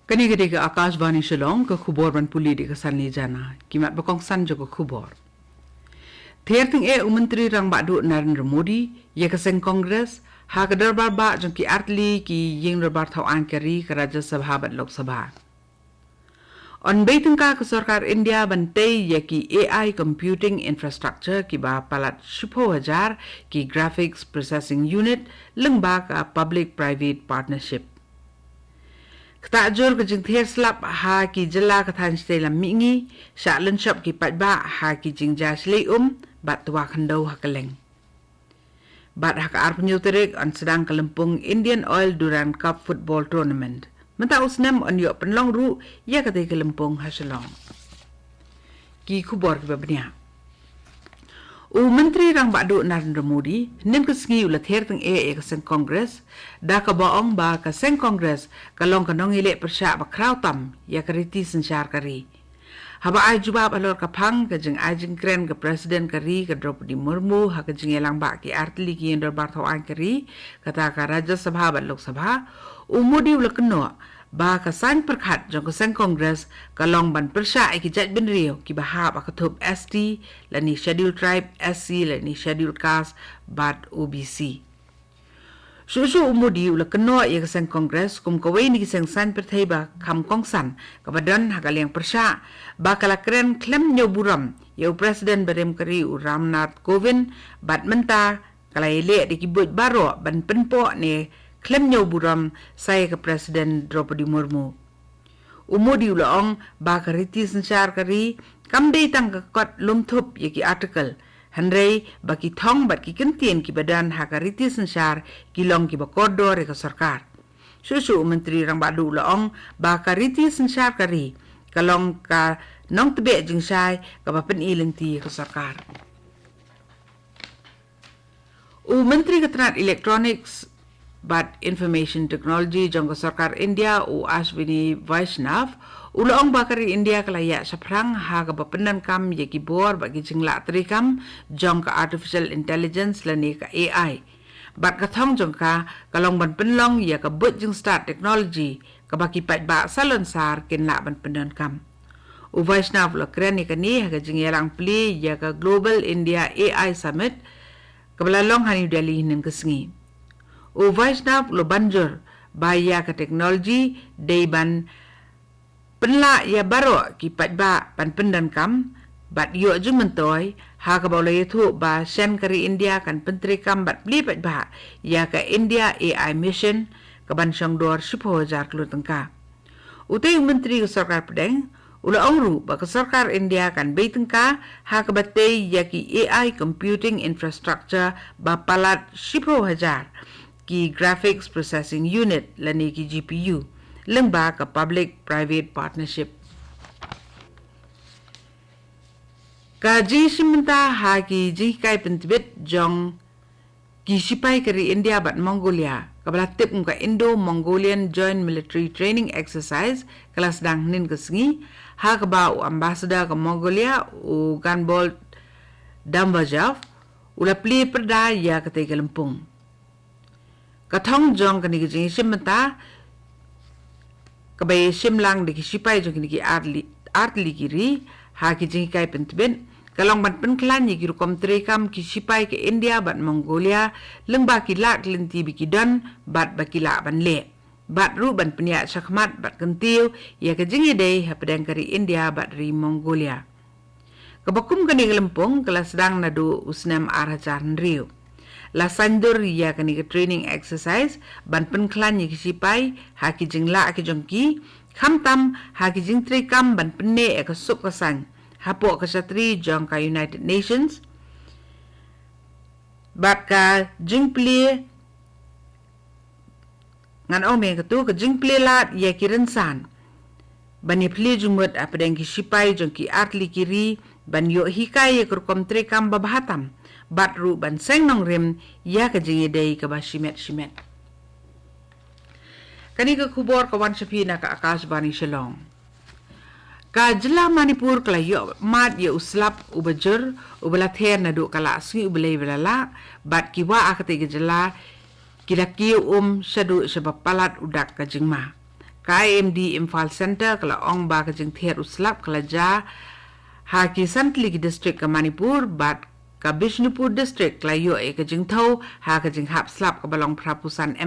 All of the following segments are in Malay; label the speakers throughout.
Speaker 1: Kani gede ke Akashvani Shillong ke khubor ban puli di kesan li jana. Kimat bakong san jo ke khubor. Ther ting menteri rang badu Narendra Modi ye keseng Kongres ha ke darbar ba jong ki artli ki ying darbar thau angkari ke Rajya Sabha ban Lok Sabha. On baitung ka ke Sarkar India bantai ye ki AI computing infrastructure ki ba palat 10,000 ki graphics processing unit leng ba ka public private partnership. Ketajur ke jing ther slap ha ki jela ke than stay lam mingi sya len shop ki pat ba ha ki jing jas le bat tua khandau ha keleng. Bat ha ka ar penyuterik on sedang kelempung Indian Oil Durand Cup Football Tournament. Menta usnam on yo penlong ru ya kate kelempung ha Shillong. Ki khubor ki babnia. Menteri rang badu Narendra Modi nen kesengi ulat her teng ke sen Kongres da ka baong ba ka sen Kongres kalong kanong ile persya ba krautam ya kariti sensyar kari. Haba ai jubab alor ka phang ka jeng ajing kren ka presiden kari ka Draupadi Murmu ha ka jeng elang ba ki artli ki endor bar thau an kari kata ka Rajya Sabha ba Lok Sabha Modi ulat keno ba ka sang perkhat jong ka sen Kongres kalong ban persya ki jaj ben rio ki bahab akathub ST lani scheduled tribe SC lani scheduled caste bat OBC. Susu Modi ula keno ye ka sen Kongres kum kawai ni kiseng san perthai ba kham kongsan ka badan hakaliang persya ba kala kren klem nyo buram ye presiden barem kari Ramnath Kovind bat menta kala ile di kibut baro ban penpo ne klem nyo buram saya ke Presiden Draupadi Murmu. Modi ulaong ba kariti sensyar kari kam dei tang ka kot lumthup ye ki article hanrei ba ki thong bat ki kentien ki badan ha kariti sensyar ki long ki ba kodo re ka sarkar. Susu menteri rang badu ulaong ba kariti sensyar kari kalong ka nong tebe jing sai ka ba pen ilenti ka sarkar. Menteri Keterangan Electronics but Information Technology jong Sarkar India Akashvani Vaishnav ulaong bakari India kalaya saprang ha ka bapenan kam ye ki bor bagi jingla trikam jong ka artificial intelligence lani ka AI bat ka thong jong ka kalong ban penlong ya ka but jing start technology ka baki pat ba salon sar kin la ban penan kam Vaishnav la kren ni ka ni ha ka jing yalang pli ya ka Global India AI Summit kabalalong New Delhi nin kesengi Vaishnav lo banjur baya ke teknologi day ban penla ya baro ki pat ba pan pendan kam bat yo jung mentoy ha ka boleh thu ba sen kari India kan pentri kam bat bli pat ba ya ka India AI mission ka ban song dor 10,000 kilo tengka utai menteri ke sarkar pedeng ula ongru ba ke sarkar India kan bei tengka ha ka batei ya ki AI computing infrastructure ba palat 10,000 ki graphics processing unit lani ki GPU lengba ka public private partnership ka ji simenta ha ki ji kai pentibit jong ki sipai kari India bat Mongolia kabla tip ka Indo Mongolian Joint Military Training Exercise kelas dang nin kesengi ha ka ba ambassador ka Mongolia Ganbol Dambajav ula pli perda ya kate kelempung Kathong jong kani ki simenta kabay simlang di kisipay jong kini ki artli kiri ha ki jing kai pentben kalong ban penklan ye ki kom trekam kisipay ke India bat Mongolia lengba ki lak lenti bikidan bat bakila ban le bat ru ban penya sakmat bat kentiu ya ke jing ide ha pedang kari India bat ri Mongolia kabakum kani kelempung kelas sedang nadu usnam arhajar riu La sandur ya kani ke training exercise ban penklan ye kisipai ha ki jingla ki jongki khamtam ha ki jing trikam ban penne ka sup kasang hapo ka satri jong ka United Nations bat ka jingpli ngan ome ka tu ka jingpli lat ye ki rensan bani pli jumut apedang kisipai jongki artli kiri ban yo hikai ye kurkom trikam babahatam bat ru ban seng nong rim ya ka jingi day ka ba shimet kani ka khubor kawan sapina ka Akashvani Shillong ka jila Manipur kala yo mat ye uslap ubajur ubalather na do kala sui ubalay balala bat kiwa akate ka jila kila kiyo shadu sabapalat udak ka jingma KMD Imphal Center kala ong ba ka jing ther uslap kala ja ha ki Santli ki district ka Manipur bat ka Bishnupur district kala yo e ka jing thau ha ka jing hap slap ka balong prapusan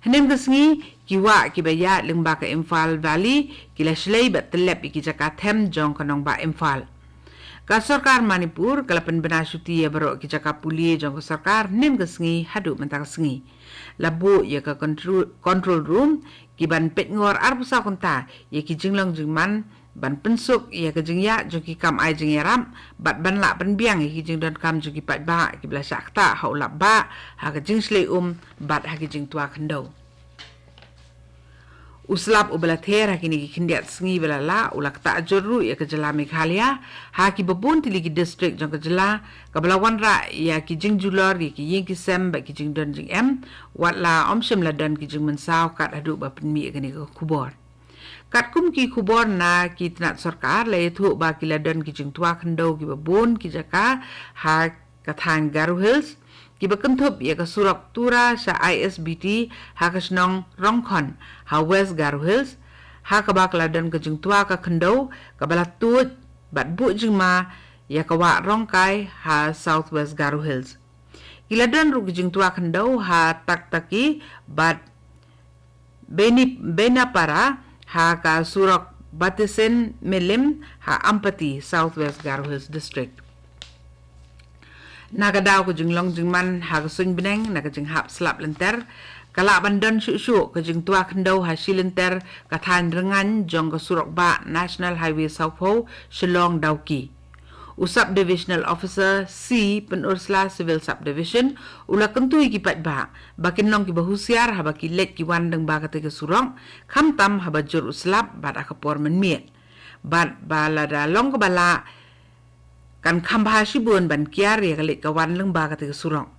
Speaker 1: Henem ka sngi kiwa ki baya ling ba ka Imphal Valley kila shlei bat telep ki jaka them jong kanong ba Imphal ka sarkar Manipur kala penbena syuti ya baro ki jaka puli jong ka sarkar nem ka sngi hadu mentang sngi labu ya ka control room ki ban pet ngor arpusa konta ya ki jinglong jingman ban pensuk ya ka jingya jo ki kam ai jing yaram bat ban la ban biang ya ki jing don kam jo ki pat ba ki bla sakta hau la ba ha ka jing slei bat ha ki jing tua khandau uslap ubala ther ha kini ki khindiat sngi bala la ulak ta jorru ya ka jala Meghalaya ha ki babun tili ki district jong ka jala ka bala wanra ya ki jing julor ya ki ying ki sem ba ki jing don jing wat la omshem la dan ki jing mensaw kat adu ba penmi kini ka kubor kat kum ki kubor na ki tnat sarkar la thu ba ki la dan ki jing tua khandau ki babun ki jaka ha ka than Garu Hills ki bakentup ya ka surak tura sa ISBT ha ka snong Rongkhon ha West Garu Hills ha ka bak ladan ka jing tua ka khandau ka bala tut bat bu jing ma ya ka wa Rongkai ha Southwest Garu Hills kiladan ru jing tua khandau ha taki bat Benapara ha ka surak Batisen Melim ha Ampati Southwest Garu Hills District Nagadaw ko jing long jing man ha ka sun bineng naga jing hap slap lenter kala bandan shu ka jing tua khandau ha silenter ka than rengan jong ka surok ba National Highway South Ho Shillong Dauki usap divisional officer C penursla civil subdivision ula kentui ki pat ba bakin long ki bahusiar ha baki let ki wandeng ba ka te ka surong kham tam ha bajur uslap bat akapor men miet bat bala da long ka bala kan khambha shibun ban kiar ya kali kawan leng ba ka te surong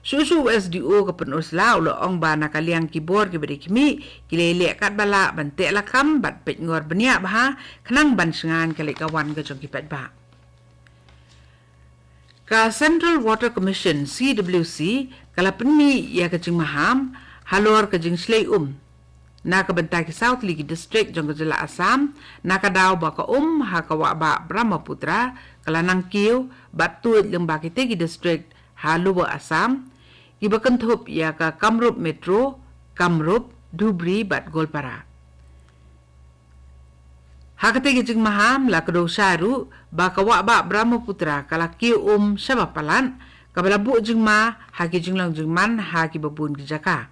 Speaker 1: Susu SDO ka penursla ulo ong ba na kaliang kibor ki beri kimi kilele kat bala ban te lakam bat pet ngor benia ba khnang ban sengan kali kawan ka jong ki pat ba ka Central Water Commission CWC kala penmi ya ka jing maham halor ka jing slei na ka bentai ki South Ligi District jong ka jela Assam na ka daw ba ka ha ka wa ba Brahmaputra kala nang kiu batut leng ba ki Tegi District ha luwa Assam ki bakentup ya ka Kamrup Metro Kamrup Dhubri bat Golpara ha ka Tegi jing maham la ka do sharu ba ka wa ba Brahmaputra kala kiu sabapalan ka bala bu jing ma ha ki jing long jing man ha ki babun ki jaka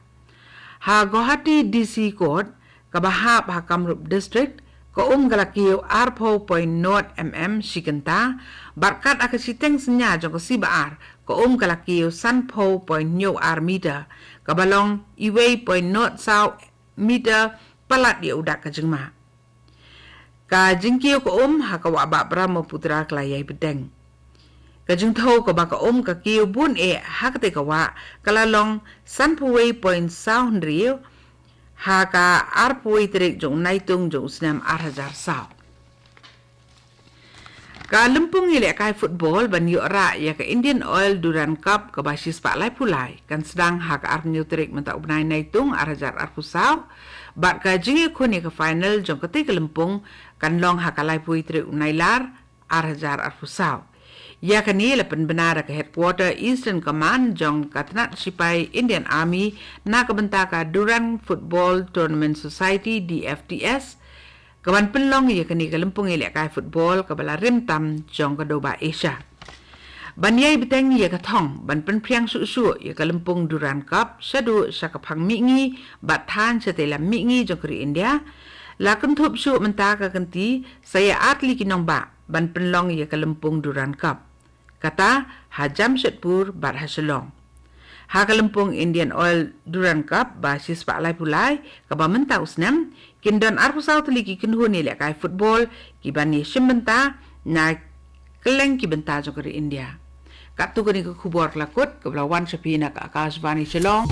Speaker 1: ha Guwahati DC Court ka bahap ha Kamrup District ko galakiyo arpo point not shikenta barkat akasiteng senya jong si baar ko galakiyo sanpo point nyo meter kabalong iway point not saw meter palat dia udak ka jengma ka jingkiyo ko ha ka wa ba Brahmaputra klayay bedeng ka jing thau ka ba ka ka kiyo bun ha ka te ka wa kalalong sanpo way point sound rio ha ka arpoi trek jong naitung jong snam 8,000 saw ka lempung ile kai football ban yo ra ya ka Indian Oil Duran Cup ka basis pa lai pulai kan sedang ha ka arnyo trek menta ubnai naitung 8,000 saw bat ka jingi khuni ka final jong ka te ka lempung kan long ha ka lai pui trek unai lar 8,000 saw ya kani lapan benar ka headquarter Eastern Command jong katnat sipai Indian Army na kabenta ka Duran Football Tournament Society DFTS kawan penlong ya kani kalempung ile ka football kabala rimtam jong ka doba Asia banyai beteng ya ka thong ban pen priang su ya kalempung Duran Cup sadu sakaphang mingi bathan setela mingi jong kri India la kentup su menta ka kanti saya atli kinong ba ban penlong ya kalempung Duran Cup kata ha Jamshedpur bar ha Shillong ha kalempung Indian Oil Duran Cup basis pa lai pulai ka ba menta usnam kindon arpu saw teliki kinhun ni le kai football ki bani shimenta na keleng ki benta jo kri India katu kani ko khubor lakut ka blawan shapina ka Akashvani Shillong